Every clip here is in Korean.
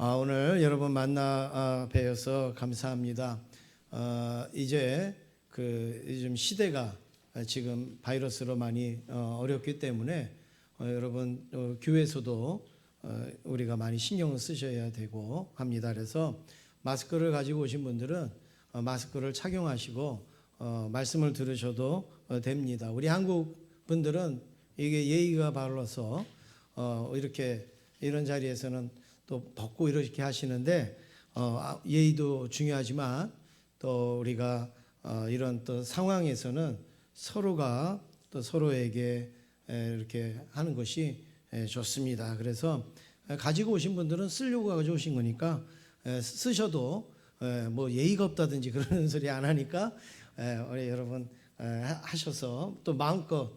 오늘 여러분 만나 뵈어서 감사합니다. 이제 요즘 시대가 지금 바이러스로 많이 어렵기 때문에 여러분 교회에서도 우리가 많이 신경을 쓰셔야 되고 합니다. 그래서 마스크를 가지고 오신 분들은 마스크를 착용하시고 말씀을 들으셔도 됩니다. 우리 한국 분들은 이게 예의가 바라서 이렇게 이런 자리에서는 또 벗고 이렇게 하시는데 예의도 중요하지만 또 우리가 이런 또 상황에서는 서로가 또 서로에게 이렇게 하는 것이 좋습니다. 그래서 가지고 오신 분들은 쓰려고 가지고 오신 거니까 쓰셔도 뭐 예의가 없다든지 그러는 소리 안 하니까 우리 여러분 하셔서 또 마음껏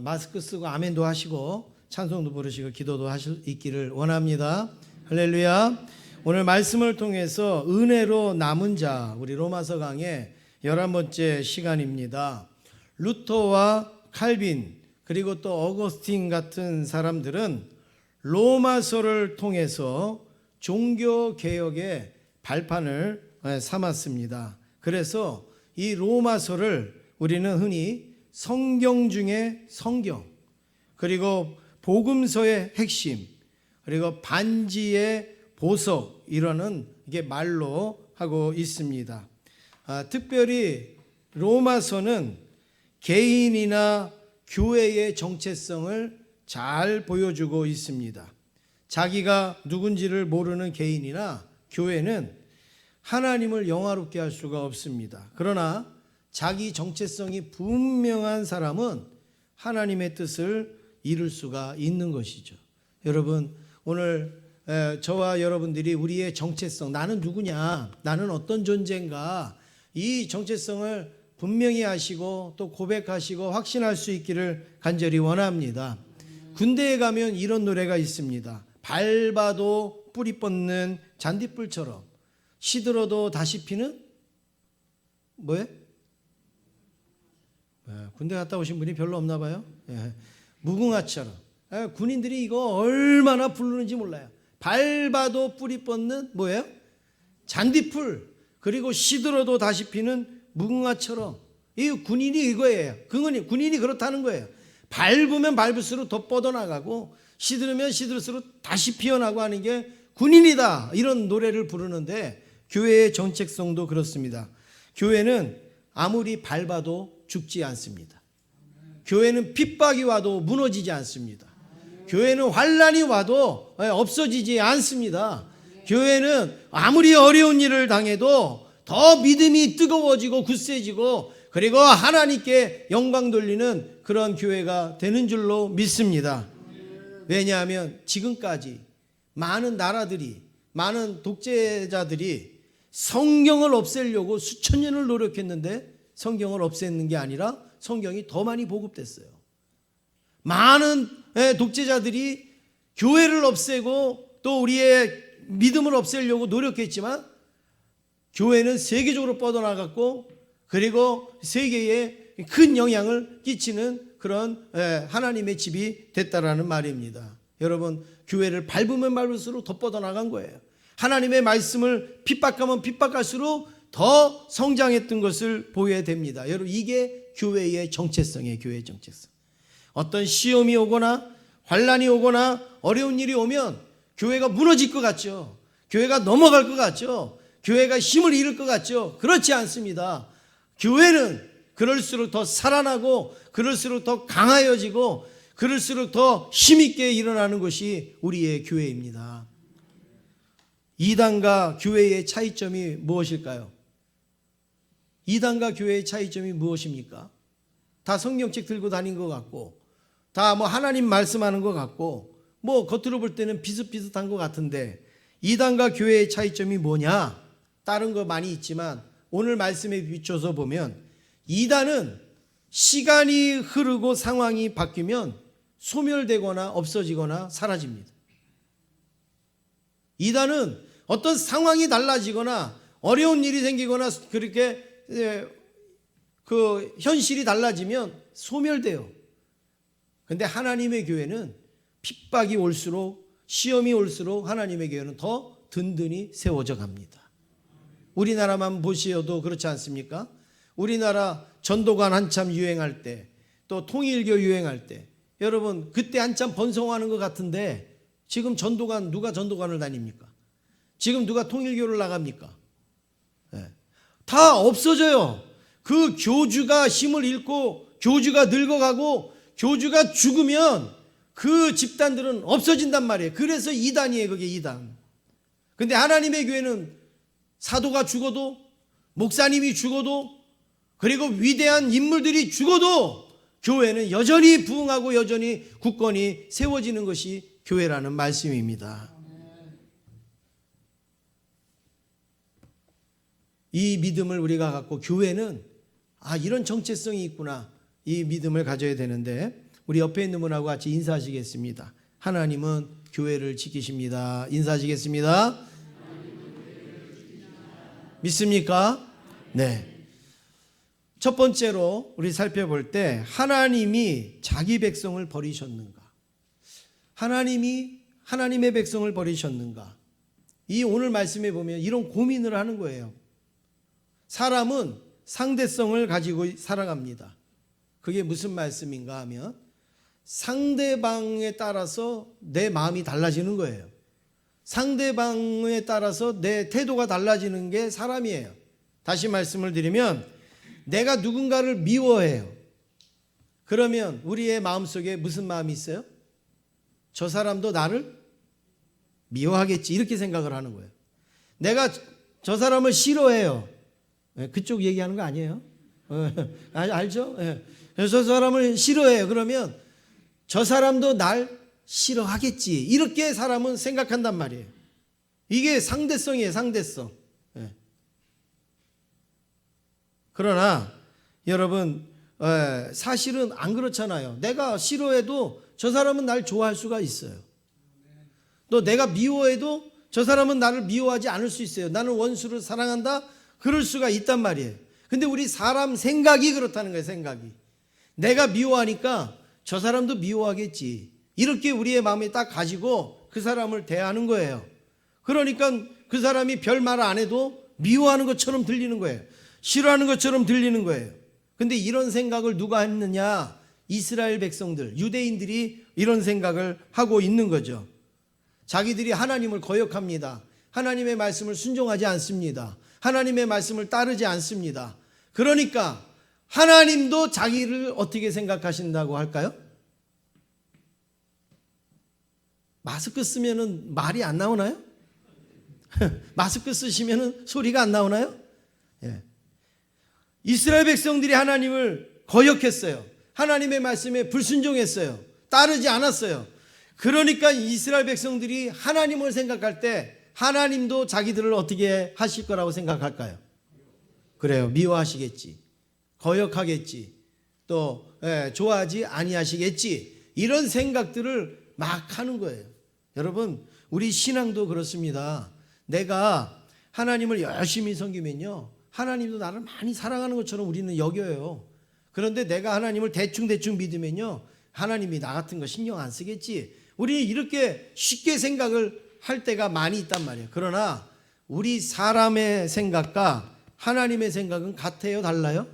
마스크 쓰고 아멘도 하시고 찬송도 부르시고 기도도 있기를 원합니다. 할렐루야. 오늘 말씀을 통해서 은혜로 남은 자, 우리 로마서 강의 11번째 시간입니다. 루터와 칼빈 그리고 또 어거스틴 같은 사람들은 로마서를 통해서 종교개혁의 발판을 삼았습니다. 그래서 이 로마서를 우리는 흔히 성경 중에 성경, 그리고 복음서의 핵심, 그리고 반지의 보석, 이러는 이게 말로 하고 있습니다. 특별히 로마서는 개인이나 교회의 정체성을 잘 보여주고 있습니다. 자기가 누군지를 모르는 개인이나 교회는 하나님을 영화롭게 할 수가 없습니다. 그러나 자기 정체성이 분명한 사람은 하나님의 뜻을 이룰 수가 있는 것이죠. 여러분, 오늘 저와 여러분들이 우리의 정체성, 나는 누구냐, 나는 어떤 존재인가, 이 정체성을 분명히 하시고 또 고백하시고 확신할 수 있기를 간절히 원합니다. 군대에 가면 이런 노래가 있습니다. 밟아도 뿌리 뻗는 잔디불처럼 시들어도 다시 피는 뭐예요? 군대 갔다 오신 분이 별로 없나 봐요. 무궁화처럼. 군인들이 이거 얼마나 부르는지 몰라요. 밟아도 뿌리 뻗는 뭐예요? 잔디풀, 그리고 시들어도 다시 피는 무궁화처럼. 이 군인이 이거예요. 군인이 그렇다는 거예요. 밟으면 밟을수록 더 뻗어나가고 시들으면 시들을수록 다시 피어나고 하는 게 군인이다, 이런 노래를 부르는데 교회의 정체성도 그렇습니다. 교회는 아무리 밟아도 죽지 않습니다. 교회는 핍박이 와도 무너지지 않습니다. 교회는 환난이 와도 없어지지 않습니다. 교회는 아무리 어려운 일을 당해도 더 믿음이 뜨거워지고 굳세지고 그리고 하나님께 영광 돌리는 그런 교회가 되는 줄로 믿습니다. 왜냐하면 지금까지 많은 나라들이, 많은 독재자들이 성경을 없애려고 수천 년을 노력했는데 성경을 없애는 게 아니라 성경이 더 많이 보급됐어요. 많은 독재자들이 교회를 없애고 또 우리의 믿음을 없애려고 노력했지만 교회는 세계적으로 뻗어나갔고 그리고 세계에 큰 영향을 끼치는 그런 하나님의 집이 됐다라는 말입니다. 여러분, 교회를 밟으면 밟을수록 더 뻗어나간 거예요. 하나님의 말씀을 핍박하면 핍박할수록 더 성장했던 것을 보여야 됩니다. 여러분, 이게 교회의 정체성이에요. 교회의 정체성. 어떤 시험이 오거나 환난이 오거나 어려운 일이 오면 교회가 무너질 것 같죠. 교회가 넘어갈 것 같죠. 교회가 힘을 잃을 것 같죠. 그렇지 않습니다. 교회는 그럴수록 더 살아나고 그럴수록 더 강하여지고 그럴수록 더 힘있게 일어나는 것이 우리의 교회입니다. 이단과 교회의 차이점이 무엇일까요? 이단과 교회의 차이점이 무엇입니까? 다 성경책 들고 다닌 것 같고 다 뭐 하나님 말씀하는 것 같고 뭐 겉으로 볼 때는 비슷비슷한 것 같은데 이단과 교회의 차이점이 뭐냐? 다른 거 많이 있지만 오늘 말씀에 비춰서 보면 이단은 시간이 흐르고 상황이 바뀌면 소멸되거나 없어지거나 사라집니다. 이단은 어떤 상황이 달라지거나 어려운 일이 생기거나 그렇게 그 현실이 달라지면 소멸돼요. 그런데 하나님의 교회는 핍박이 올수록 시험이 올수록 하나님의 교회는 더 든든히 세워져 갑니다. 우리나라만 보시어도 그렇지 않습니까? 우리나라 전도관 한참 유행할 때, 또 통일교 유행할 때, 여러분 그때 한참 번성하는 것 같은데 지금 전도관, 누가 전도관을 다닙니까? 지금 누가 통일교를 나갑니까? 네. 다 없어져요. 그 교주가 힘을 잃고 교주가 늙어가고 교주가 죽으면 그 집단들은 없어진단 말이에요. 그래서 이단이에요. 그게 이단. 근데 하나님의 교회는 사도가 죽어도, 목사님이 죽어도, 그리고 위대한 인물들이 죽어도 교회는 여전히 부흥하고 여전히 굳건히 세워지는 것이 교회라는 말씀입니다. 이 믿음을 우리가 갖고 교회는 이런 정체성이 있구나, 이 믿음을 가져야 되는데, 우리 옆에 있는 분하고 같이 인사하시겠습니다. 하나님은 교회를 지키십니다. 인사하시겠습니다. 믿습니까? 네. 첫 번째로 우리 살펴볼 때, 하나님이 자기 백성을 버리셨는가? 하나님이 하나님의 백성을 버리셨는가? 이 오늘 말씀에 보면 이런 고민을 하는 거예요. 사람은 상대성을 가지고 살아갑니다. 그게 무슨 말씀인가 하면 상대방에 따라서 내 마음이 달라지는 거예요. 상대방에 따라서 내 태도가 달라지는 게 사람이에요. 다시 말씀을 드리면, 내가 누군가를 미워해요. 그러면 우리의 마음속에 무슨 마음이 있어요? 저 사람도 나를 미워하겠지, 이렇게 생각을 하는 거예요. 내가 저 사람을 싫어해요. 그쪽 얘기하는 거 아니에요? 알죠? 그래서 저 사람을 싫어해요. 그러면 저 사람도 날 싫어하겠지, 이렇게 사람은 생각한단 말이에요. 이게 상대성이에요. 상대성. 그러나 여러분, 사실은 안 그렇잖아요. 내가 싫어해도 저 사람은 날 좋아할 수가 있어요. 또 내가 미워해도 저 사람은 나를 미워하지 않을 수 있어요. 나는 원수를 사랑한다, 그럴 수가 있단 말이에요. 근데 우리 사람 생각이 그렇다는 거예요. 생각이. 내가 미워하니까 저 사람도 미워하겠지, 이렇게 우리의 마음에 딱 가지고 그 사람을 대하는 거예요. 그러니까 그 사람이 별 말 안 해도 미워하는 것처럼 들리는 거예요. 싫어하는 것처럼 들리는 거예요. 근데 이런 생각을 누가 했느냐? 이스라엘 백성들, 유대인들이 이런 생각을 하고 있는 거죠. 자기들이 하나님을 거역합니다. 하나님의 말씀을 순종하지 않습니다. 하나님의 말씀을 따르지 않습니다. 그러니까 하나님도 자기를 어떻게 생각하신다고 할까요? 마스크 쓰면은 말이 안 나오나요? 마스크 쓰시면은 소리가 안 나오나요? 예. 이스라엘 백성들이 하나님을 거역했어요. 하나님의 말씀에 불순종했어요. 따르지 않았어요. 그러니까 이스라엘 백성들이 하나님을 생각할 때 하나님도 자기들을 어떻게 하실 거라고 생각할까요? 그래요. 미워하시겠지, 거역하겠지, 또 좋아하지 아니하시겠지, 이런 생각들을 막 하는 거예요. 여러분, 우리 신앙도 그렇습니다. 내가 하나님을 열심히 섬기면요, 하나님도 나를 많이 사랑하는 것처럼 우리는 여겨요. 그런데 내가 하나님을 대충 믿으면요, 하나님이 나 같은 거 신경 안 쓰겠지, 우리 이렇게 쉽게 생각을 할 때가 많이 있단 말이에요. 그러나 우리 사람의 생각과 하나님의 생각은 같아요? 달라요?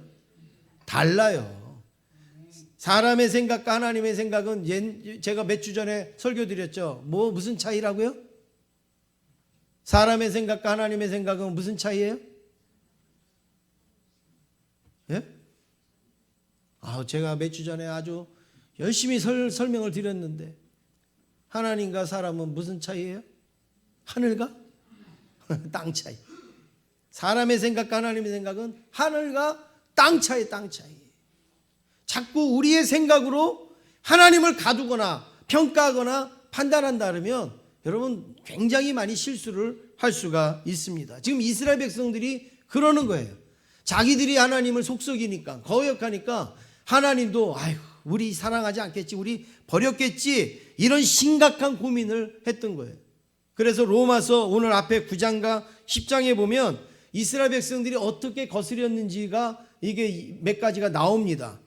달라요. 사람의 생각과 하나님의 생각은, 제가 몇 주 전에 설교 드렸죠. 무슨 차이라고요? 사람의 생각과 하나님의 생각은 무슨 차이예요? 예? 제가 몇 주 전에 아주 열심히 설명을 드렸는데, 하나님과 사람은 무슨 차이예요? 하늘과 땅 차이. 사람의 생각과 하나님의 생각은 하늘과 땅 차이, 땅 차이. 자꾸 우리의 생각으로 하나님을 가두거나 평가하거나 판단한다 그러면 여러분 굉장히 많이 실수를 할 수가 있습니다. 지금 이스라엘 백성들이 그러는 거예요. 자기들이 하나님을 속썩이니까, 거역하니까 하나님도 우리 사랑하지 않겠지, 우리 버렸겠지, 이런 심각한 고민을 했던 거예요. 그래서 로마서 오늘 앞에 9장과 10장에 보면 이스라엘 백성들이 어떻게 거스렸는지가 이게 몇 가지가 나옵니다.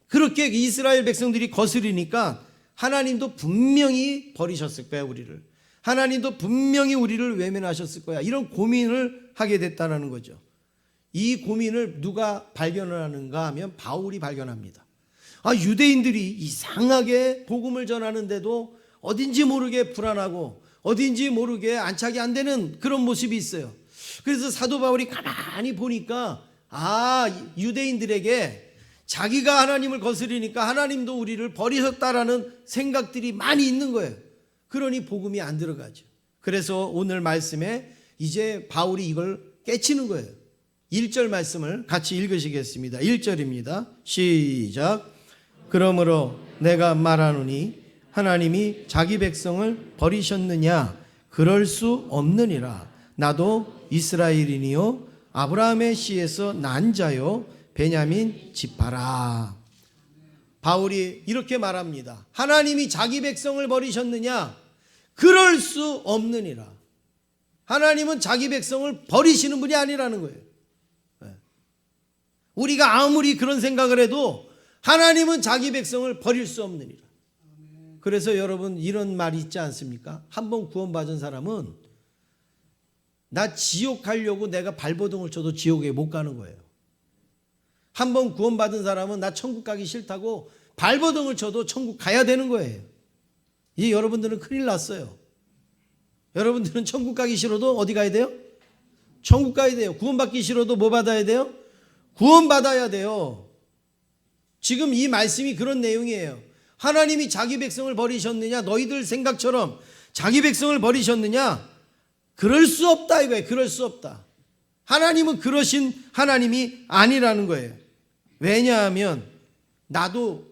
그렇게 이스라엘 백성들이 거스리니까 하나님도 분명히 버리셨을 거예요. 우리를 하나님도 분명히 우리를 외면하셨을 거야. 이런 고민을 하게 됐다는 거죠. 이 고민을 누가 발견을 하는가 하면 바울이 발견합니다. 유대인들이 이상하게 복음을 전하는데도 어딘지 모르게 불안하고 어딘지 모르게 안착이 안 되는 그런 모습이 있어요. 그래서 사도 바울이 가만히 보니까 유대인들에게 자기가 하나님을 거스리니까 하나님도 우리를 버리셨다라는 생각들이 많이 있는 거예요. 그러니 복음이 안 들어가죠. 그래서 오늘 말씀에 이제 바울이 이걸 깨치는 거예요. 1절 말씀을 같이 읽으시겠습니다. 1절입니다. 시작. 그러므로 내가 말하노니 하나님이 자기 백성을 버리셨느냐? 그럴 수 없느니라. 나도 이스라엘인이요 아브라함의 씨에서 난 자요 베냐민 지파라. 바울이 이렇게 말합니다. 하나님이 자기 백성을 버리셨느냐? 그럴 수 없느니라. 하나님은 자기 백성을 버리시는 분이 아니라는 거예요. 우리가 아무리 그런 생각을 해도 하나님은 자기 백성을 버릴 수 없느니라. 그래서 여러분 이런 말이 있지 않습니까? 한번 구원받은 사람은 나 지옥 가려고 내가 발버둥을 쳐도 지옥에 못 가는 거예요. 한번 구원받은 사람은 나 천국 가기 싫다고 발버둥을 쳐도 천국 가야 되는 거예요. 이 여러분들은 큰일 났어요. 여러분들은 천국 가기 싫어도 어디 가야 돼요? 천국 가야 돼요. 구원받기 싫어도 뭐 받아야 돼요? 구원받아야 돼요. 지금 이 말씀이 그런 내용이에요. 하나님이 자기 백성을 버리셨느냐? 너희들 생각처럼 자기 백성을 버리셨느냐? 그럴 수 없다 이거예요. 그럴 수 없다. 하나님은 그러신 하나님이 아니라는 거예요. 왜냐하면 나도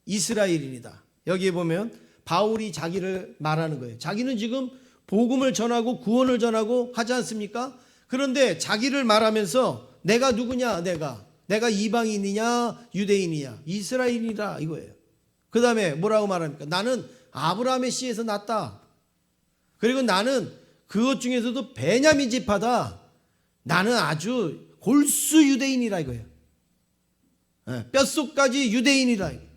이스라엘인이다. 여기에 보면 바울이 자기를 말하는 거예요. 자기는 지금 복음을 전하고 구원을 전하고 하지 않습니까? 그런데 자기를 말하면서 내가 누구냐? 내가 이방인이냐 유대인이냐? 이스라엘이라 이거예요. 그 다음에 뭐라고 말합니까? 나는 아브라함의 씨에서 났다. 그리고 나는 그것 중에서도 베냐민 지파다. 나는 아주 골수 유대인이라 이거예요. 뼛속까지 유대인이라 이거예요.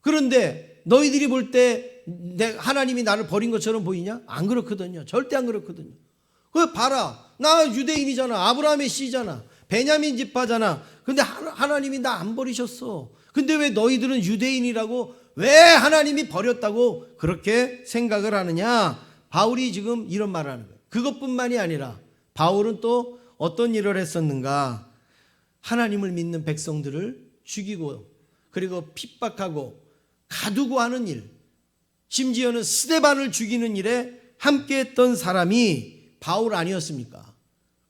그런데 너희들이 볼 때 하나님이 나를 버린 것처럼 보이냐? 안 그렇거든요. 절대 안 그렇거든요. 그 봐라. 나 유대인이잖아. 아브라함의 씨잖아. 베냐민 지파잖아. 근데 하나님이 나 안 버리셨어. 근데 왜 너희들은 유대인이라고 왜 하나님이 버렸다고 그렇게 생각을 하느냐? 바울이 지금 이런 말을 하는 거예요. 그것뿐만이 아니라 바울은 또 어떤 일을 했었는가? 하나님을 믿는 백성들을 죽이고 그리고 핍박하고 가두고 하는 일, 심지어는 스데반을 죽이는 일에 함께했던 사람이 바울 아니었습니까?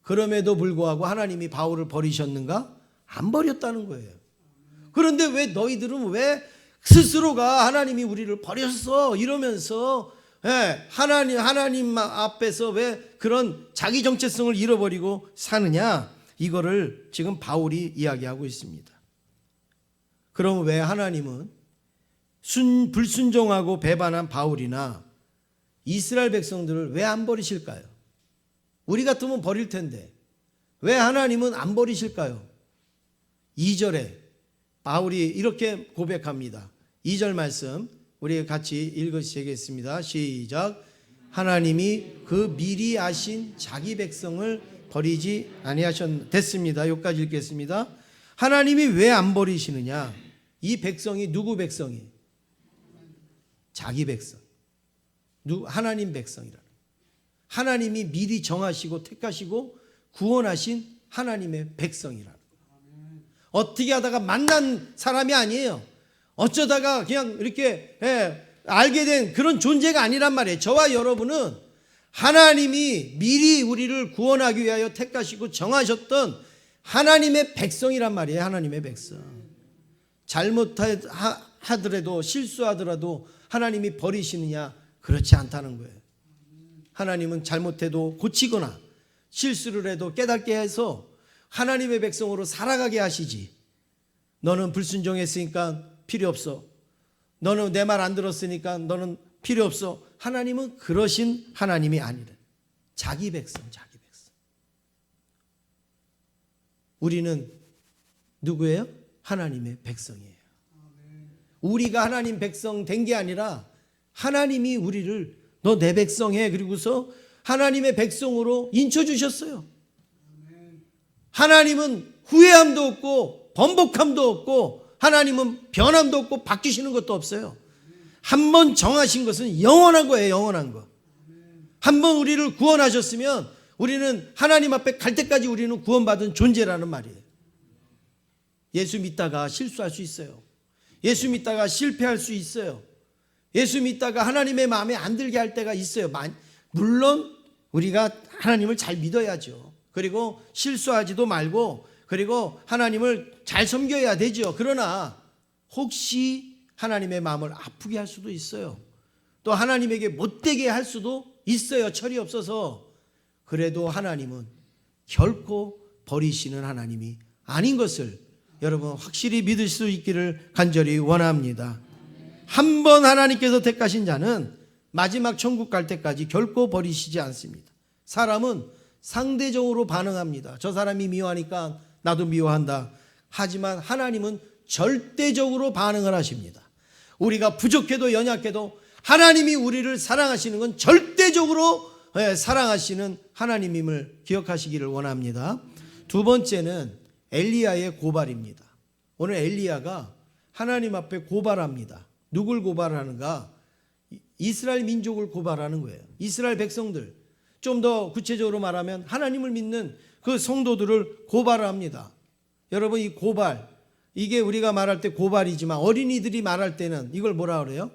그럼에도 불구하고 하나님이 바울을 버리셨는가? 안 버렸다는 거예요. 그런데 왜 너희들은 왜 스스로가 하나님이 우리를 버렸어 이러면서 하나님 앞에서 왜 그런 자기 정체성을 잃어버리고 사느냐? 이거를 지금 바울이 이야기하고 있습니다. 그럼 왜 하나님은 불순종하고 배반한 바울이나 이스라엘 백성들을 왜 안 버리실까요? 우리 같으면 버릴 텐데 왜 하나님은 안 버리실까요? 2절에 바울이 이렇게 고백합니다. 2절 말씀 우리 같이 읽으시겠습니다. 시작. 하나님이 그 미리 아신 자기 백성을 버리지 됐습니다. 여기까지 읽겠습니다. 하나님이 왜 안 버리시느냐? 이 백성이 누구 백성이? 자기 백성. 하나님 백성이라. 하나님이 미리 정하시고 택하시고 구원하신 하나님의 백성이라. 어떻게 하다가 만난 사람이 아니에요. 어쩌다가 그냥 이렇게 알게 된 그런 존재가 아니란 말이에요. 저와 여러분은 하나님이 미리 우리를 구원하기 위하여 택하시고 정하셨던 하나님의 백성이란 말이에요. 하나님의 백성. 잘못하더라도 실수하더라도 하나님이 버리시느냐? 그렇지 않다는 거예요. 하나님은 잘못해도 고치거나 실수를 해도 깨닫게 해서 하나님의 백성으로 살아가게 하시지. 너는 불순종했으니까 필요 없어. 너는 내 말 안 들었으니까 너는 필요 없어. 하나님은 그러신 하나님이 아니래. 자기 백성. 우리는 누구예요? 하나님의 백성이에요. 우리가 하나님 백성 된 게 아니라 하나님이 우리를 너 내 백성해. 그리고서 하나님의 백성으로 인쳐주셨어요. 하나님은 후회함도 없고 번복함도 없고 하나님은 변함도 없고 바뀌시는 것도 없어요. 한 번 정하신 것은 영원한 거예요. 영원한 거. 한 번 우리를 구원하셨으면 우리는 하나님 앞에 갈 때까지 우리는 구원받은 존재라는 말이에요. 예수 믿다가 실수할 수 있어요. 예수 믿다가 실패할 수 있어요. 예수 믿다가 하나님의 마음에 안 들게 할 때가 있어요. 물론 우리가 하나님을 잘 믿어야죠. 그리고 실수하지도 말고 그리고 하나님을 잘 섬겨야 되죠. 그러나 혹시 하나님의 마음을 아프게 할 수도 있어요. 또 하나님에게 못되게 할 수도 있어요. 철이 없어서. 그래도 하나님은 결코 버리시는 하나님이 아닌 것을 여러분 확실히 믿을 수 있기를 간절히 원합니다. 한 번 하나님께서 택하신 자는 마지막 천국 갈 때까지 결코 버리시지 않습니다. 사람은 상대적으로 반응합니다. 저 사람이 미워하니까 나도 미워한다. 하지만 하나님은 절대적으로 반응을 하십니다. 우리가 부족해도 연약해도 하나님이 우리를 사랑하시는 건 절대적으로 사랑하시는 하나님임을 기억하시기를 원합니다. 두 번째는 엘리야의 고발입니다. 오늘 엘리야가 하나님 앞에 고발합니다. 누굴 고발하는가? 이스라엘 민족을 고발하는 거예요. 이스라엘 백성들. 좀 더 구체적으로 말하면 하나님을 믿는 그 성도들을 고발합니다. 여러분 이 고발, 이게 우리가 말할 때 고발이지만 어린이들이 말할 때는 이걸 뭐라 그래요?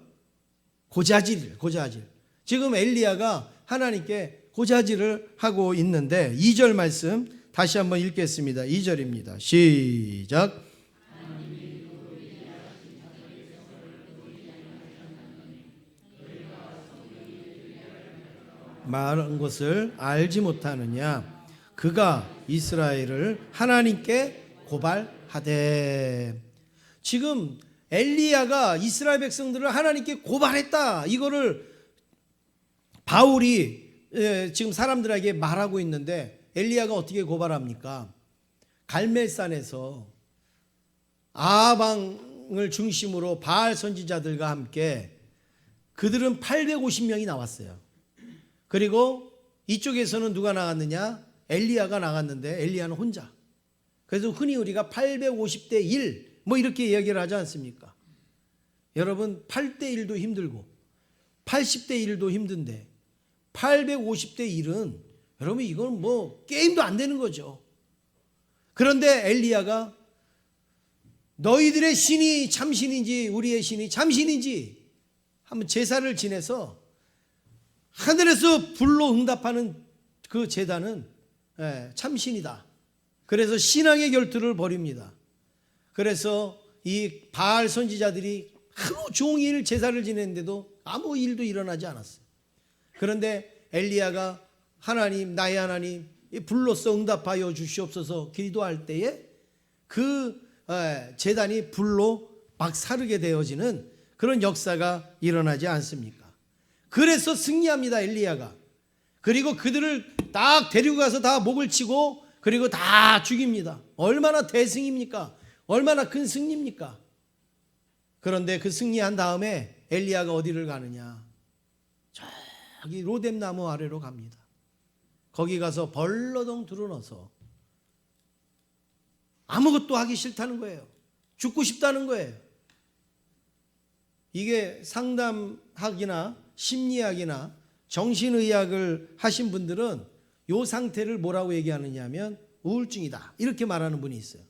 고자질, 고자질. 지금 엘리야가 하나님께 고자질을 하고 있는데 2절 말씀 다시 한번 읽겠습니다. 2절입니다. 시작. 말한 것을 알지 못하느냐? 그가 이스라엘을 하나님께 고발하되. 지금 엘리야가 이스라엘 백성들을 하나님께 고발했다. 이거를 바울이 지금 사람들에게 말하고 있는데 엘리야가 어떻게 고발합니까? 갈멜산에서 아방을 중심으로 바알 선지자들과 함께 그들은 850명이 나왔어요. 그리고 이쪽에서는 누가 나갔느냐? 엘리야가 나갔는데 엘리야는 혼자. 그래서 흔히 우리가 850대 1 뭐 이렇게 이야기를 하지 않습니까? 여러분 8대 1도 힘들고 80대 1도 힘든데 850대 1은 여러분 이건 뭐 게임도 안 되는 거죠. 그런데 엘리야가 너희들의 신이 참신인지 우리의 신이 참신인지 한번 제사를 지내서 하늘에서 불로 응답하는 그 제단은 참신이다. 그래서 신앙의 결투를 벌입니다. 그래서 이 바알 선지자들이 하루 종일 제사를 지냈는데도 아무 일도 일어나지 않았어요. 그런데 엘리야가 하나님, 나의 하나님, 불로써 응답하여 주시옵소서 기도할 때에 그 제단이 불로 막 사르게 되어지는 그런 역사가 일어나지 않습니까? 그래서 승리합니다, 엘리야가. 그리고 그들을 딱 데리고 가서 다 목을 치고 그리고 다 죽입니다. 얼마나 대승입니까? 얼마나 큰 승리입니까? 그런데 그 승리한 다음에 엘리야가 어디를 가느냐? 저기 로뎀나무 아래로 갑니다. 거기 가서 벌러덩 드러눠서 아무것도 하기 싫다는 거예요. 죽고 싶다는 거예요. 이게 상담학이나 심리학이나 정신의학을 하신 분들은 이 상태를 뭐라고 얘기하느냐 하면 우울증이다 이렇게 말하는 분이 있어요.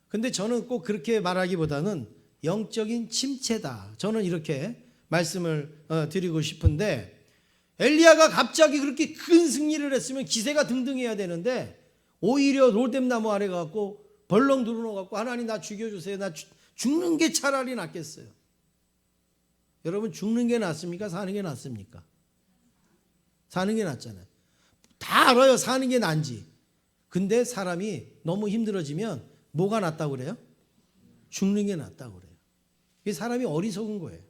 근데 저는 꼭 그렇게 말하기보다는 영적인 침체다. 저는 이렇게 말씀을 드리고 싶은데 엘리야가 갑자기 그렇게 큰 승리를 했으면 기세가 등등해야 되는데 오히려 로뎀나무 아래 가고 벌렁 누르러 갖고 하나님 나 죽여주세요. 나 죽는 게 차라리 낫겠어요. 여러분 죽는 게 낫습니까? 사는 게 낫습니까? 사는 게 낫잖아요. 다 알아요. 사는 게 난지. 근데 사람이 너무 힘들어지면 뭐가 낫다고 그래요? 죽는 게 낫다고 그래요. 이게 사람이 어리석은 거예요.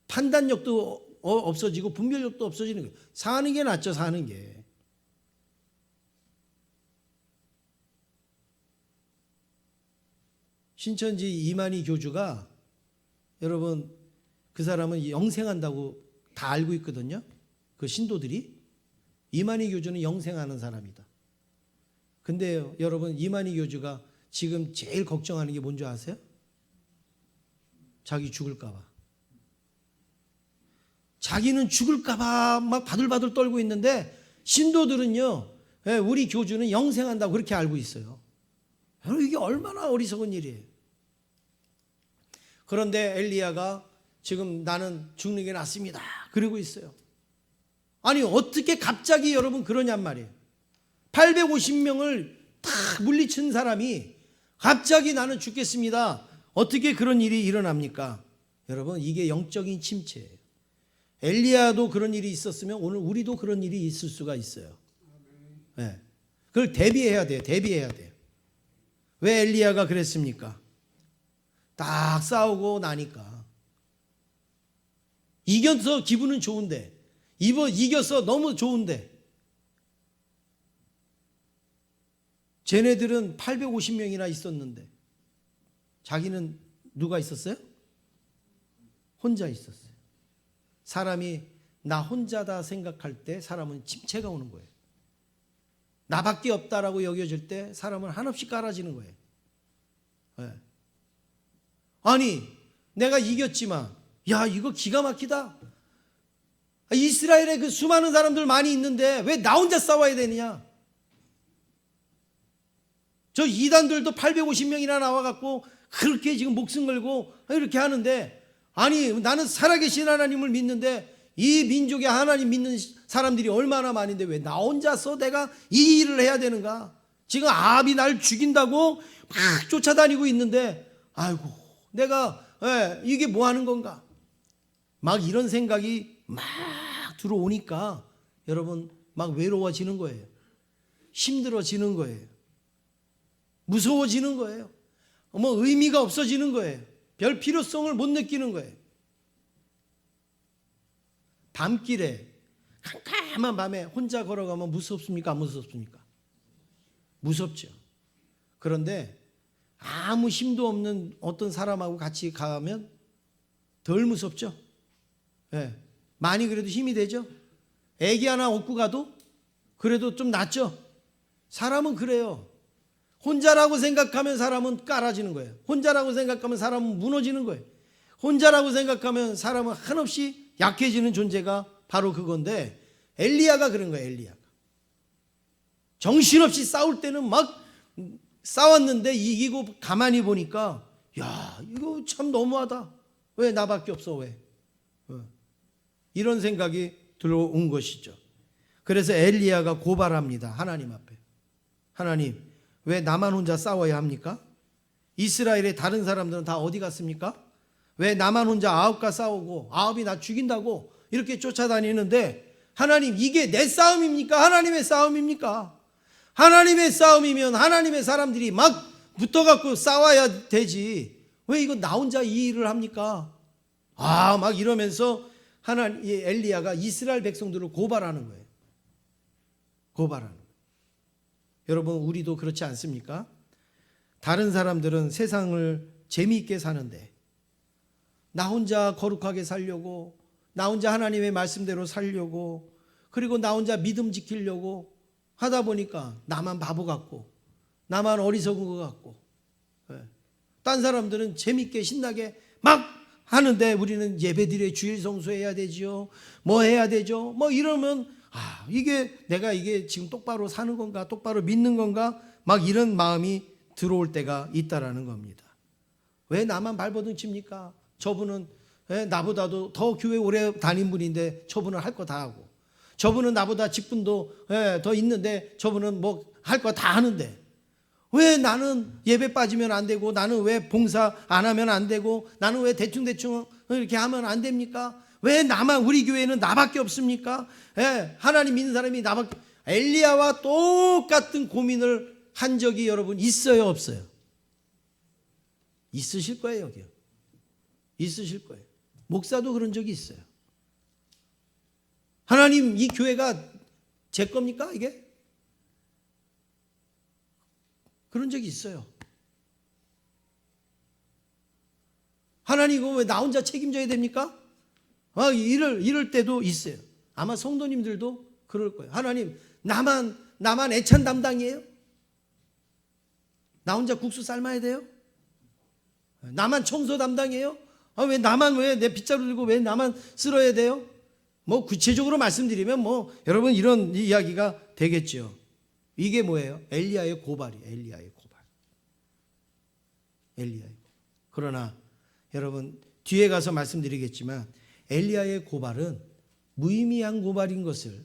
판단력도 없어지고 분별력도 없어지는 거예요. 사는 게 낫죠. 사는 게. 신천지 이만희 교주가 여러분 그 사람은 영생한다고 다 알고 있거든요. 그 신도들이 이만희 교주는 영생하는 사람이다. 근데 여러분 이만희 교주가 지금 제일 걱정하는 게 뭔지 아세요? 자기 죽을까 봐. 자기는 죽을까 봐 막 바들바들 떨고 있는데 신도들은요, 우리 교주는 영생한다고 그렇게 알고 있어요. 여러분 이게 얼마나 어리석은 일이에요. 그런데 엘리야가 지금 나는 죽는 게 낫습니다 그러고 있어요. 아니 어떻게 갑자기 여러분 그러냔 말이에요. 850명을 다 물리친 사람이 갑자기 나는 죽겠습니다. 어떻게 그런 일이 일어납니까? 여러분 이게 영적인 침체예요. 엘리야도 그런 일이 있었으면 오늘 우리도 그런 일이 있을 수가 있어요. 네. 그걸 대비해야 돼요. 대비해야 돼요. 왜 엘리야가 그랬습니까? 딱 싸우고 나니까 이겨서 기분은 좋은데 이겨서 너무 좋은데 쟤네들은 850명이나 있었는데 자기는 누가 있었어요? 혼자 있었어요. 사람이 나 혼자다 생각할 때 사람은 침체가 오는 거예요. 나밖에 없다라고 여겨질 때 사람은 한없이 깔아지는 거예요. 네. 아니 내가 이겼지만 야 이거 기가 막히다. 이스라엘에 그 수많은 사람들 많이 있는데 왜 나 혼자 싸워야 되느냐. 저 이단들도 850명이나 나와갖고 그렇게 지금 목숨 걸고 이렇게 하는데 아니 나는 살아계신 하나님을 믿는데 이 민족의 하나님 믿는 사람들이 얼마나 많은데 왜 나 혼자서 내가 이 일을 해야 되는가. 지금 아합이 날 죽인다고 막 쫓아다니고 있는데 아이고 내가 이게 뭐 하는 건가. 막 이런 생각이 막 들어오니까 여러분 막 외로워지는 거예요. 힘들어지는 거예요. 무서워지는 거예요. 의미가 없어지는 거예요. 별 필요성을 못 느끼는 거예요. 밤길에 캄캄한 밤에 혼자 걸어가면 무섭습니까? 안 무섭습니까? 무섭죠. 그런데 아무 힘도 없는 어떤 사람하고 같이 가면 덜 무섭죠. 네. 많이 그래도 힘이 되죠. 애기 하나 업고 가도 그래도 좀 낫죠. 사람은 그래요. 혼자라고 생각하면 사람은 깔아지는 거예요. 혼자라고 생각하면 사람은 무너지는 거예요. 혼자라고 생각하면 사람은 한없이 약해지는 존재가 바로 그건데 엘리야가 그런 거예요. 엘리야가 정신없이 싸울 때는 막 싸웠는데 이기고 가만히 보니까 야 이거 참 너무하다. 왜 나밖에 없어 왜. 이런 생각이 들어온 것이죠. 그래서 엘리야가 고발합니다. 하나님 앞에. 하나님 왜 나만 혼자 싸워야 합니까? 이스라엘의 다른 사람들은 다 어디 갔습니까? 왜 나만 혼자 아합과 싸우고 아합이 나 죽인다고 이렇게 쫓아다니는데 하나님 이게 내 싸움입니까? 하나님의 싸움입니까? 하나님의 싸움이면 하나님의 사람들이 막 붙어갖고 싸워야 되지 왜 이거 나 혼자 이 일을 합니까? 막 이러면서 엘리야가 이스라엘 백성들을 고발하는 거예요. 고발하는 거예요. 여러분 우리도 그렇지 않습니까? 다른 사람들은 세상을 재미있게 사는데 나 혼자 거룩하게 살려고 나 혼자 하나님의 말씀대로 살려고 그리고 나 혼자 믿음 지키려고 하다 보니까 나만 바보 같고 나만 어리석은 것 같고 딴 사람들은 재미있게 신나게 막 하는데 우리는 예배드려 주일 성수해야 되죠. 뭐 해야 되죠. 뭐 이러면 이게 내가 이게 지금 똑바로 사는 건가 똑바로 믿는 건가 막 이런 마음이 들어올 때가 있다라는 겁니다. 왜 나만 발버둥 칩니까? 저분은 나보다도 더 교회 오래 다닌 분인데 저분은 할 거 다 하고 저분은 나보다 직분도 더 있는데 저분은 뭐 할 거 다 하는데 왜 나는 예배 빠지면 안 되고 나는 왜 봉사 안 하면 안 되고 나는 왜 대충대충 이렇게 하면 안 됩니까? 왜 나만 우리 교회는 나밖에 없습니까? 하나님 믿는 사람이 나밖에. 엘리야와 똑같은 고민을 한 적이 여러분 있어요 없어요? 있으실 거예요. 여기요. 있으실 거예요. 목사도 그런 적이 있어요. 하나님 이 교회가 제 겁니까 이게? 그런 적이 있어요. 하나님 이거 왜 나 혼자 책임져야 됩니까? 이럴 때도 있어요. 아마 성도님들도 그럴 거예요. 하나님, 나만 애찬 담당이에요? 나 혼자 국수 삶아야 돼요? 나만 청소 담당이에요? 왜 내 빗자루 들고 왜 나만 쓸어야 돼요? 뭐 구체적으로 말씀드리면 뭐 여러분 이런 이야기가 되겠죠. 이게 뭐예요? 엘리야의 고발이에요. 엘리야의 고발. 그러나 여러분 뒤에 가서 말씀드리겠지만 엘리야의 고발은 무의미한 고발인 것을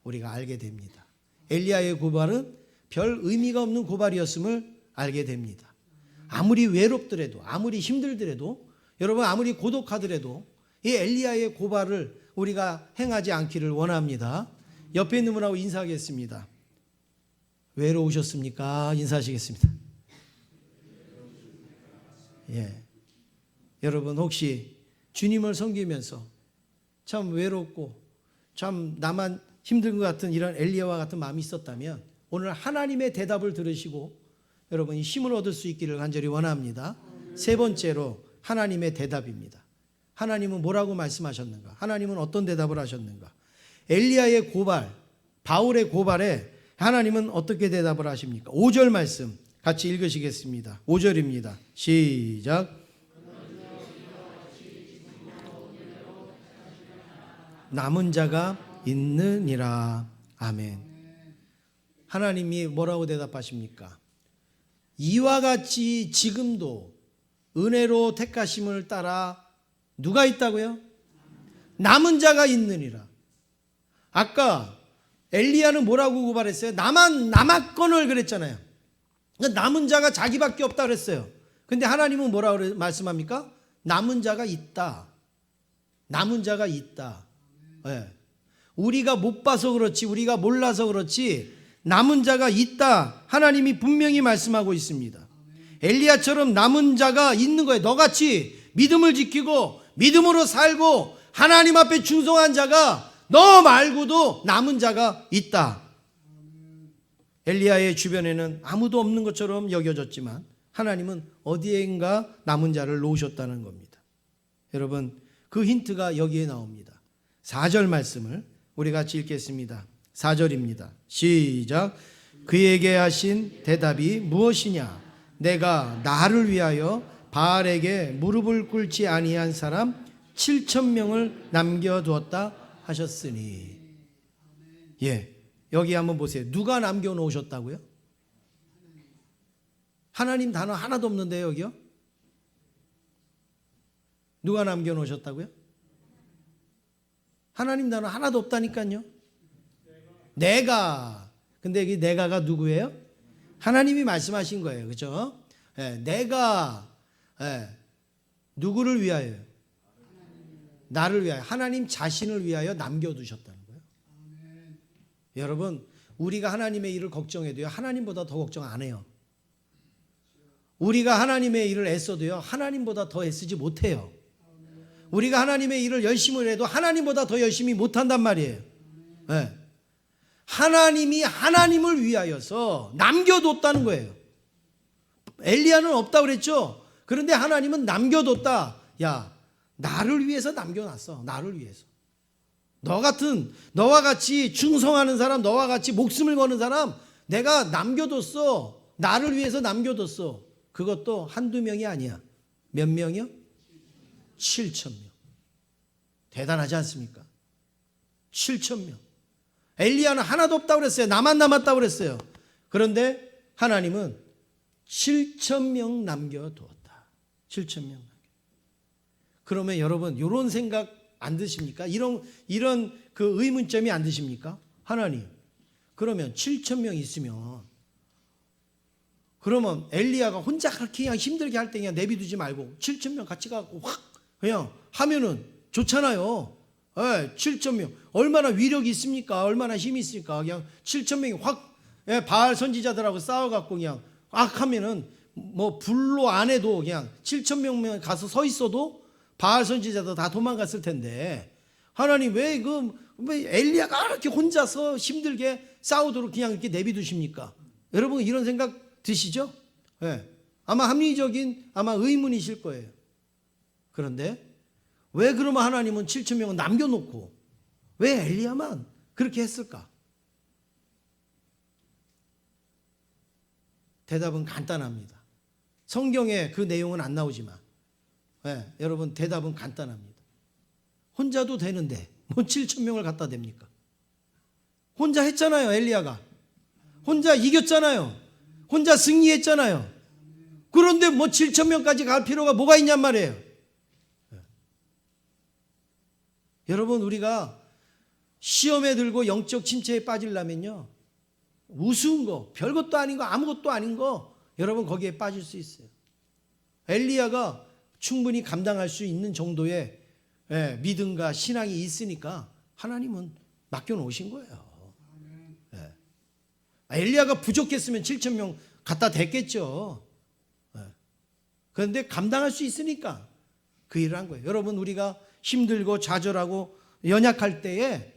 우리가 알게 됩니다. 엘리야의 고발은 별 의미가 없는 고발이었음을 알게 됩니다. 아무리 외롭더라도, 아무리 힘들더라도, 여러분 아무리 고독하더라도 이 엘리야의 고발을 우리가 행하지 않기를 원합니다. 옆에 있는 분하고 인사하겠습니다. 외로우셨습니까? 인사하시겠습니다. 예. 여러분 혹시 주님을 섬기면서 참 외롭고 참 나만 힘든 것 같은 이런 엘리야와 같은 마음이 있었다면 오늘 하나님의 대답을 들으시고 여러분이 힘을 얻을 수 있기를 간절히 원합니다. 세 번째로 하나님의 대답입니다. 하나님은 뭐라고 말씀하셨는가? 하나님은 어떤 대답을 하셨는가? 엘리야의 고발, 바울의 고발에 하나님은 어떻게 대답을 하십니까? 5절 말씀 같이 읽으시겠습니다. 5절입니다. 시작. 남은 자가 있느니라. 아멘. 하나님이 뭐라고 대답하십니까? 이와 같이 지금도 은혜로 택하심을 따라 누가 있다고요? 남은 자가 있느니라. 아까 엘리야는 뭐라고 고발했어요? 남았건을 그랬잖아요. 그러니까 남은 자가 자기밖에 없다 그랬어요. 근데 하나님은 뭐라고 말씀합니까? 남은 자가 있다. 남은 자가 있다. 네. 우리가 못 봐서 그렇지, 우리가 몰라서 그렇지 남은 자가 있다. 하나님이 분명히 말씀하고 있습니다. 엘리야처럼 남은 자가 있는 거예요. 너같이 믿음을 지키고 믿음으로 살고 하나님 앞에 충성한 자가 너 말고도 남은 자가 있다. 엘리야의 주변에는 아무도 없는 것처럼 여겨졌지만 하나님은 어디엔가 남은 자를 놓으셨다는 겁니다. 여러분 그 힌트가 여기에 나옵니다. 4절 말씀을 우리 같이 읽겠습니다. 4절입니다. 시작. 그에게 하신 대답이 무엇이냐? 내가 나를 위하여 바알에게 무릎을 꿇지 아니한 사람 7,000명을 남겨두었다 하셨으니. 예, 여기 한번 보세요. 누가 남겨놓으셨다고요? 하나님 단어 하나도 없는데요, 여기요? 누가 남겨놓으셨다고요? 하나님 단어 하나도 없다니까요. 내가. 근데 여기 내가가 누구예요? 하나님이 말씀하신 거예요. 그렇죠? 내가 누구를 위하여? 나를 위하여. 하나님 자신을 위하여 남겨두셨다는 거예요. 여러분 우리가 하나님의 일을 걱정해도요 하나님보다 더 걱정 안 해요. 우리가 하나님의 일을 애써도요 하나님보다 더 애쓰지 못해요. 우리가 하나님의 일을 열심히 해도 하나님보다 더 열심히 못한단 말이에요. 하나님이 하나님을 위하여서 남겨뒀다는 거예요. 엘리야는 없다고 그랬죠. 그런데 하나님은 남겨뒀다. 야, 나를 위해서 남겨놨어. 나를 위해서. 너와 같이 충성하는 사람, 너와 같이 목숨을 거는 사람 내가 남겨뒀어. 나를 위해서 남겨뒀어. 그것도 한두 명이 아니야. 몇 명이요? 7,000명. 대단하지 않습니까? 7,000명. 엘리야는 하나도 없다고 그랬어요. 나만 남았다고 그랬어요. 그런데 하나님은 7,000명 남겨두었다. 7,000명. 그러면 여러분 이런 생각 안 드십니까? 이런 그 의문점이 안 드십니까? 하나님 그러면 7,000명 있으면 그러면 엘리야가 혼자 그렇게 그냥 힘들게 할 때 그냥 내비두지 말고 7,000명 같이 가고 확 그냥 하면은 좋잖아요. 7,000명 얼마나 위력이 있습니까? 얼마나 힘이 있습니까? 그냥 7,000명이 확 바알 선지자들하고 싸워갖고 그냥 악 하면은 뭐 불로 안 해도 그냥 7,000명 가서 서 있어도 바알 선지자도 다 도망갔을 텐데 하나님 왜 엘리야가 이렇게 혼자서 힘들게 싸우도록 그냥 이렇게 내비두십니까? 여러분 이런 생각 드시죠? 아마 합리적인 아마 의문이실 거예요. 그런데 왜 그러면 하나님은 7천 명을 남겨놓고 왜 엘리야만 그렇게 했을까? 대답은 간단합니다. 성경에 그 내용은 안 나오지만 여러분 대답은 간단합니다. 혼자도 되는데 뭐 7천 명을 갖다 댑니까? 혼자 했잖아요. 엘리야가 혼자 이겼잖아요. 혼자 승리했잖아요. 그런데 뭐 7천 명까지 갈 필요가 뭐가 있냔 말이에요. 여러분 우리가 시험에 들고 영적 침체에 빠지려면요, 우스운 거, 별것도 아닌 거, 아무것도 아닌 거, 여러분 거기에 빠질 수 있어요. 엘리야가 충분히 감당할 수 있는 정도의 믿음과 신앙이 있으니까 하나님은 맡겨놓으신 거예요. 엘리야가 부족했으면 7천 명 갖다 댔겠죠. 그런데 감당할 수 있으니까 그 일을 한 거예요. 여러분 우리가 힘들고 좌절하고 연약할 때에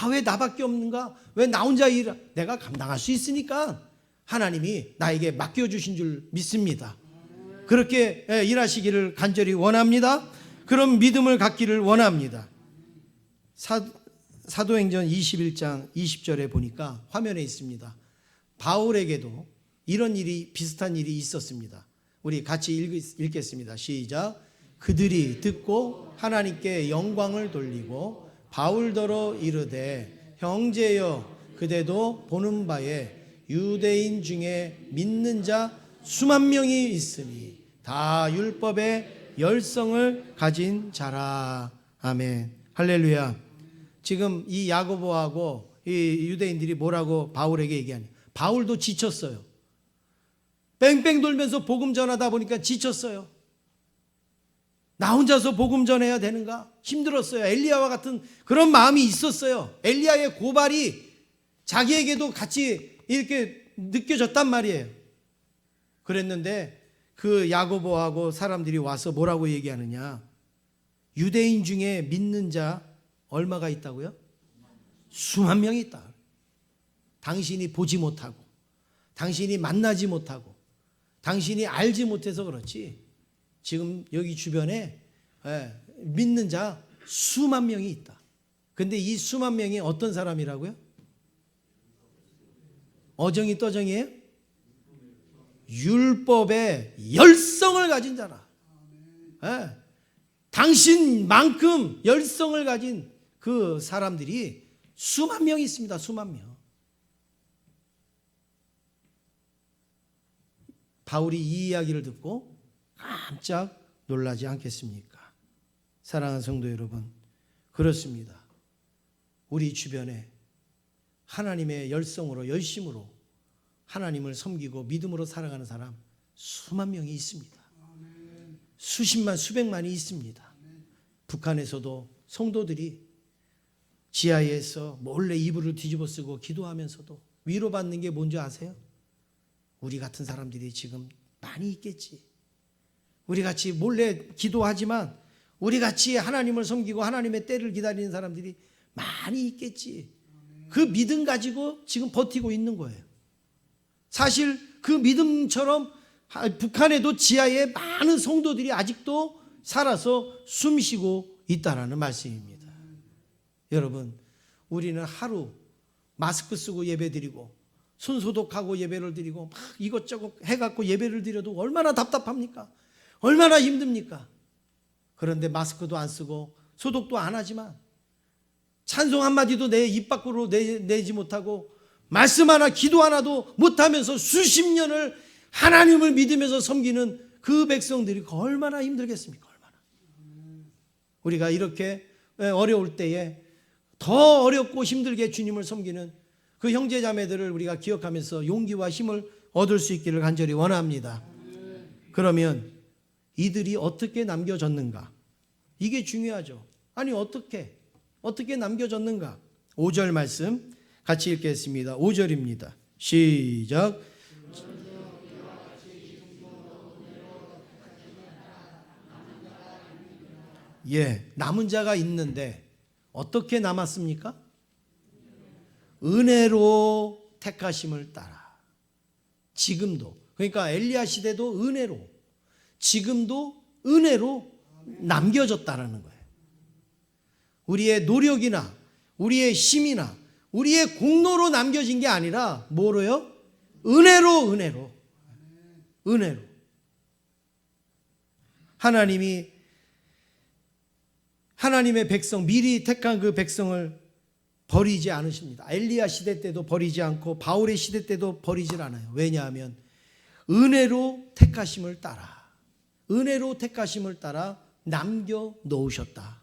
왜 나밖에 없는가? 왜 나 혼자 내가 감당할 수 있으니까 하나님이 나에게 맡겨주신 줄 믿습니다. 그렇게 일하시기를 간절히 원합니다. 그런 믿음을 갖기를 원합니다. 사도행전 21장 20절에 보니까 화면에 있습니다. 바울에게도 이런 일이 비슷한 일이 있었습니다. 우리 같이 읽겠습니다. 시작. 그들이 듣고 하나님께 영광을 돌리고 바울더러 이르되 형제여 그대도 보는 바에 유대인 중에 믿는 자 수만 명이 있으니 다 율법의 열성을 가진 자라. 아멘. 할렐루야. 지금 이 야고보하고 이 유대인들이 뭐라고 바울에게 얘기하냐. 바울도 지쳤어요. 뺑뺑 돌면서 복음 전하다 보니까 지쳤어요. 나 혼자서 복음 전해야 되는가? 힘들었어요. 엘리야와 같은 그런 마음이 있었어요. 엘리야의 고발이 자기에게도 같이 이렇게 느껴졌단 말이에요. 그랬는데 그 야고보하고 사람들이 와서 뭐라고 얘기하느냐. 유대인 중에 믿는 자 얼마가 있다고요? 수만 명이 있다. 당신이 보지 못하고 당신이 만나지 못하고 당신이 알지 못해서 그렇지 지금 여기 주변에 믿는 자 수만 명이 있다. 근데 이 수만 명이 어떤 사람이라고요? 어정이 떠정이에요? 율법의 열성을 가진 자라. 당신만큼 열성을 가진 그 사람들이 수만 명이 있습니다. 수만 명. 바울이 이 이야기를 듣고 깜짝 놀라지 않겠습니까? 사랑하는 성도 여러분, 그렇습니다. 우리 주변에 하나님의 열성으로 열심으로 하나님을 섬기고 믿음으로 살아가는 사람 수만 명이 있습니다. 수십만 수백만이 있습니다. 북한에서도 성도들이 지하에서 몰래 이불을 뒤집어 쓰고 기도하면서도 위로받는 게 뭔지 아세요? 우리 같은 사람들이 지금 많이 있겠지. 우리 같이 몰래 기도하지만 우리 같이 하나님을 섬기고 하나님의 때를 기다리는 사람들이 많이 있겠지. 그 믿음 가지고 지금 버티고 있는 거예요. 사실 그 믿음처럼 북한에도 지하에 많은 성도들이 아직도 살아서 숨쉬고 있다라는 말씀입니다. 여러분, 우리는 하루 마스크 쓰고 예배드리고 손 소독하고 예배를 드리고 막 이것저것 해갖고 예배를 드려도 얼마나 답답합니까? 얼마나 힘듭니까? 그런데 마스크도 안 쓰고 소독도 안 하지만 찬송 한마디도 내 입 밖으로 내지 못하고 말씀 하나 기도 하나도 못하면서 수십 년을 하나님을 믿으면서 섬기는 그 백성들이 얼마나 힘들겠습니까? 얼마나. 우리가 이렇게 어려울 때에 더 어렵고 힘들게 주님을 섬기는 그 형제 자매들을 우리가 기억하면서 용기와 힘을 얻을 수 있기를 간절히 원합니다. 그러면 이들이 어떻게 남겨졌는가? 이게 중요하죠. 아니 어떻게 남겨졌는가? 5절 말씀 같이 읽겠습니다. 5절입니다. 시작. 남은 자가 있는데 어떻게 남았습니까? 은혜로 택하심을 따라. 지금도, 그러니까 엘리야 시대도 은혜로, 지금도 은혜로 남겨졌다라는 거예요. 우리의 노력이나 우리의 힘이나 우리의 공로로 남겨진 게 아니라 뭐로요? 은혜로. 하나님의 백성, 미리 택한 그 백성을 버리지 않으십니다. 엘리야 시대 때도 버리지 않고 바울의 시대 때도 버리질 않아요. 왜냐하면 은혜로 택하심을 따라 남겨놓으셨다.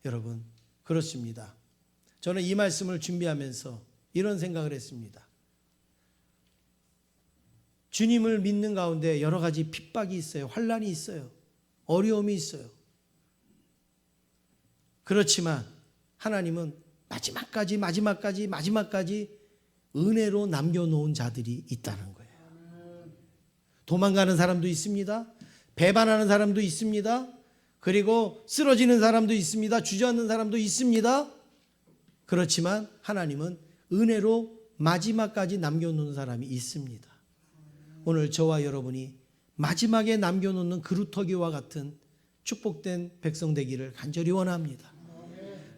여러분, 그렇습니다. 저는 이 말씀을 준비하면서 이런 생각을 했습니다. 주님을 믿는 가운데 여러 가지 핍박이 있어요. 환난이 있어요. 어려움이 있어요. 그렇지만 하나님은 마지막까지 은혜로 남겨놓은 자들이 있다는 거예요. 도망가는 사람도 있습니다. 배반하는 사람도 있습니다. 그리고 쓰러지는 사람도 있습니다. 주저앉는 사람도 있습니다. 그렇지만 하나님은 은혜로 마지막까지 남겨놓는 사람이 있습니다. 오늘 저와 여러분이 마지막에 남겨놓는 그루터기와 같은 축복된 백성 되기를 간절히 원합니다.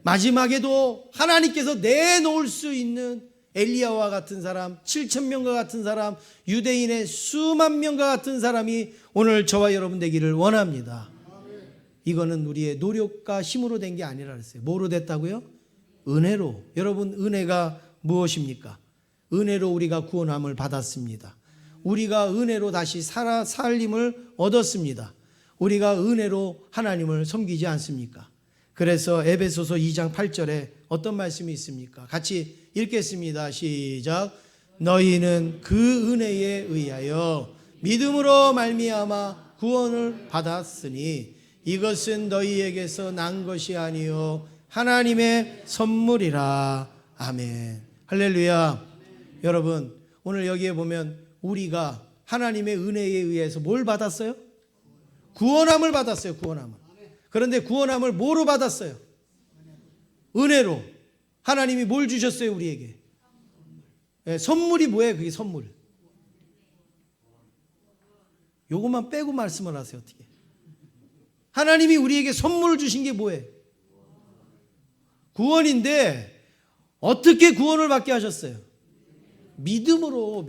마지막에도 하나님께서 내놓을 수 있는 엘리야와 같은 사람, 7,000명과 같은 사람, 유대인의 수만 명과 같은 사람이 오늘 저와 여러분 되기를 원합니다. 이거는 우리의 노력과 힘으로 된 게 아니라 그랬어요. 뭐로 됐다고요? 은혜로. 여러분, 은혜가 무엇입니까? 은혜로 우리가 구원함을 받았습니다. 우리가 은혜로 다시 살림을 얻었습니다. 우리가 은혜로 하나님을 섬기지 않습니까? 그래서 에베소서 2장 8절에 어떤 말씀이 있습니까? 같이 읽겠습니다. 시작. 너희는 그 은혜에 의하여 믿음으로 말미암아 구원을 받았으니 이것은 너희에게서 난 것이 아니요 하나님의 선물이라. 아멘. 할렐루야. 여러분, 오늘 여기에 보면 우리가 하나님의 은혜에 의해서 뭘 받았어요? 구원함을 받았어요. 그런데 구원함을 뭐로 받았어요? 은혜로. 하나님이 뭘 주셨어요, 우리에게? 네, 선물이 뭐예요? 그게 선물. 요것만 빼고 말씀을 하세요. 어떻게? 하나님이 우리에게 선물을 주신 게 뭐예요? 구원인데 어떻게 구원을 받게 하셨어요? 믿음으로.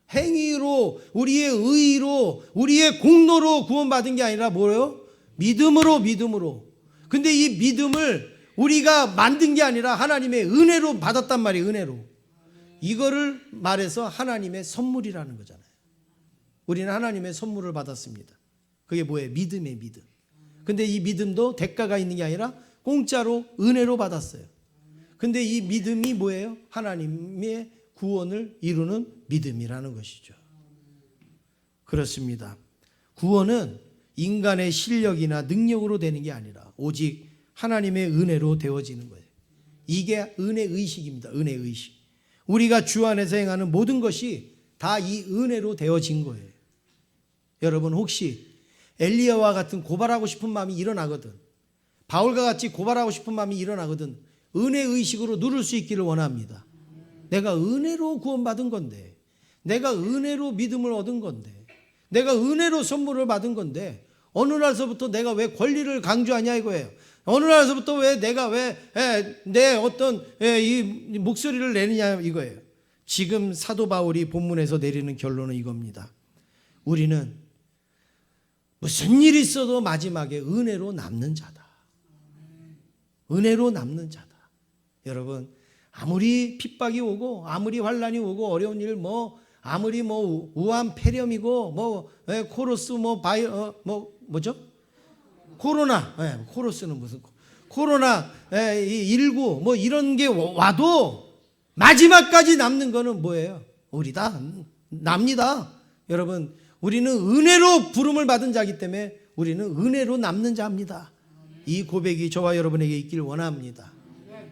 행위로, 우리의 의로, 우리의 공로로 구원받은 게 아니라 뭐예요? 믿음으로. 근데 이 믿음을 우리가 만든 게 아니라 하나님의 은혜로 받았단 말이에요. 은혜로. 이거를 말해서 하나님의 선물이라는 거잖아요. 우리는 하나님의 선물을 받았습니다. 그게 뭐예요? 믿음의 믿음. 근데 이 믿음도 대가가 있는 게 아니라 공짜로 은혜로 받았어요. 근데 이 믿음이 뭐예요? 하나님의 구원을 이루는 믿음이라는 것이죠. 그렇습니다. 구원은 인간의 실력이나 능력으로 되는 게 아니라 오직 하나님의 은혜로 되어지는 거예요. 이게 은혜의식입니다. 은혜의식. 우리가 주 안에서 행하는 모든 것이 다 이 은혜로 되어진 거예요. 여러분, 혹시 엘리야와 같은 고발하고 싶은 마음이 일어나거든, 바울과 같이 고발하고 싶은 마음이 일어나거든, 은혜의식으로 누릴 수 있기를 원합니다. 내가 은혜로 구원받은 건데, 내가 은혜로 믿음을 얻은 건데, 내가 은혜로 선물을 받은 건데 어느 날서부터 내가 왜 권리를 강조하냐 이거예요. 어느 날서부터 왜 내가 왜 내 어떤 이 목소리를 내느냐 이거예요. 지금 사도 바울이 본문에서 내리는 결론은 이겁니다. 우리는 무슨 일이 있어도 마지막에 은혜로 남는 자다. 은혜로 남는 자다. 여러분, 아무리 핍박이 오고 아무리 환난이 오고 어려운 일 아무리 우한 폐렴이고 코로스 뭐죠? 코로나. 코로스는 무슨 코로나 19 이런 게 와도 마지막까지 남는 거는 뭐예요? 우리 다 납니다. 여러분, 우리는 은혜로 부름을 받은 자이기 때문에 우리는 은혜로 남는 자입니다. 이 고백이 저와 여러분에게 있길 원합니다.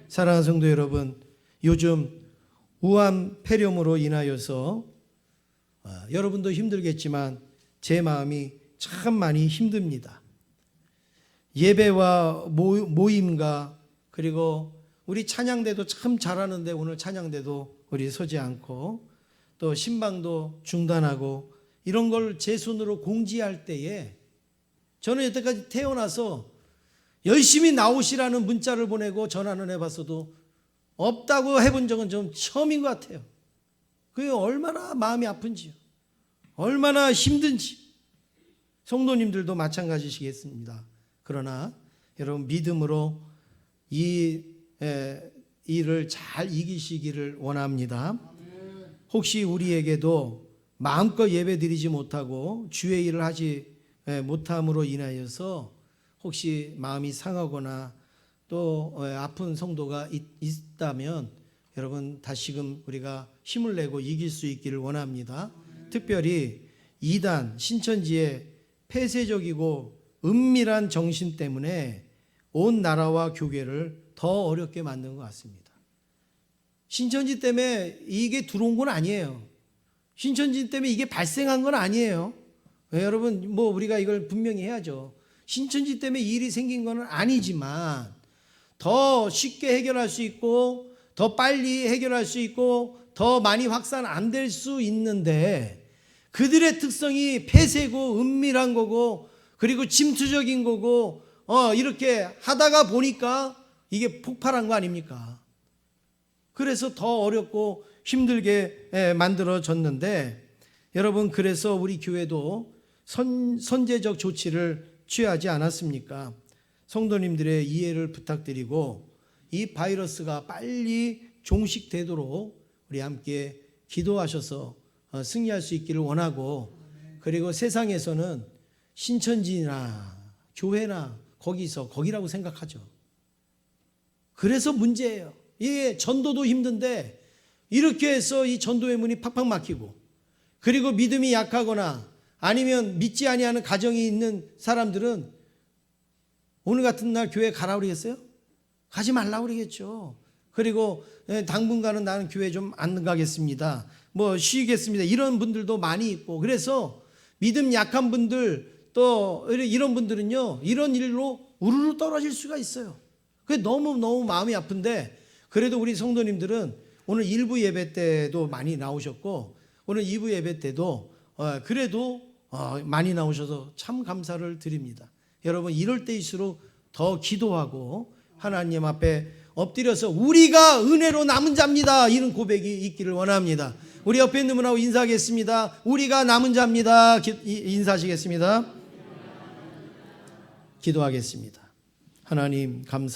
사랑하는 성도 여러분, 요즘 우한 폐렴으로 인하여서 여러분도 힘들겠지만 제 마음이 참 많이 힘듭니다. 예배와 모임과 그리고 우리 찬양대도 참 잘하는데 오늘 찬양대도 우리 서지 않고 또 신방도 중단하고 이런 걸 제 손으로 공지할 때에 저는 여태까지 태어나서 열심히 나오시라는 문자를 보내고 전화는 해봤어도 없다고 해본 적은 좀 처음인 것 같아요. 그게 얼마나 마음이 아픈지요. 얼마나 힘든지. 성도님들도 마찬가지시겠습니다. 그러나 여러분 믿음으로 이 일을 잘 이기시기를 원합니다. 혹시 우리에게도 마음껏 예배드리지 못하고 주의 일을 하지 못함으로 인하여서 혹시 마음이 상하거나 또 아픈 성도가 있다면 여러분 다시금 우리가 힘을 내고 이길 수 있기를 원합니다. 특별히 이단 신천지의 폐쇄적이고 은밀한 정신 때문에 온 나라와 교회를 더 어렵게 만든 것 같습니다. 신천지 때문에 이게 들어온 건 아니에요. 신천지 때문에 이게 발생한 건 아니에요. 여러분 뭐 우리가 이걸 분명히 해야죠. 신천지 때문에 일이 생긴 건 아니지만 더 쉽게 해결할 수 있고 더 빨리 해결할 수 있고 더 많이 확산 안 될 수 있는데 그들의 특성이 폐쇄고 은밀한 거고 그리고 침투적인 거고 이렇게 하다가 보니까 이게 폭발한 거 아닙니까? 그래서 더 어렵고 힘들게 만들어졌는데 여러분 그래서 우리 교회도 선제적 조치를 취하지 않았습니까? 성도님들의 이해를 부탁드리고 이 바이러스가 빨리 종식되도록 우리 함께 기도하셔서 승리할 수 있기를 원하고 그리고 세상에서는 신천지나 교회나 거기라고 생각하죠. 그래서 문제예요. 이 전도도 힘든데 이렇게 해서 이 전도의 문이 팍팍 막히고 그리고 믿음이 약하거나 아니면 믿지 아니하는 가정이 있는 사람들은 오늘 같은 날 교회 가라 그러겠어요? 가지 말라 그러겠죠. 그리고 당분간은 나는 교회 좀 안 가겠습니다. 뭐 쉬겠습니다. 이런 분들도 많이 있고 그래서 믿음 약한 분들 또 이런 분들은요 이런 일로 우르르 떨어질 수가 있어요. 그게 너무 마음이 아픈데 그래도 우리 성도님들은 오늘 1부 예배 때도 많이 나오셨고 오늘 2부 예배 때도 그래도 많이 나오셔서 참 감사를 드립니다. 여러분 이럴 때일수록 더 기도하고 하나님 앞에 엎드려서 우리가 은혜로 남은 자입니다. 이런 고백이 있기를 원합니다. 우리 옆에 있는 분하고 인사하겠습니다. 우리가 남은 자입니다. 인사하시겠습니다. 기도하겠습니다. 하나님 감사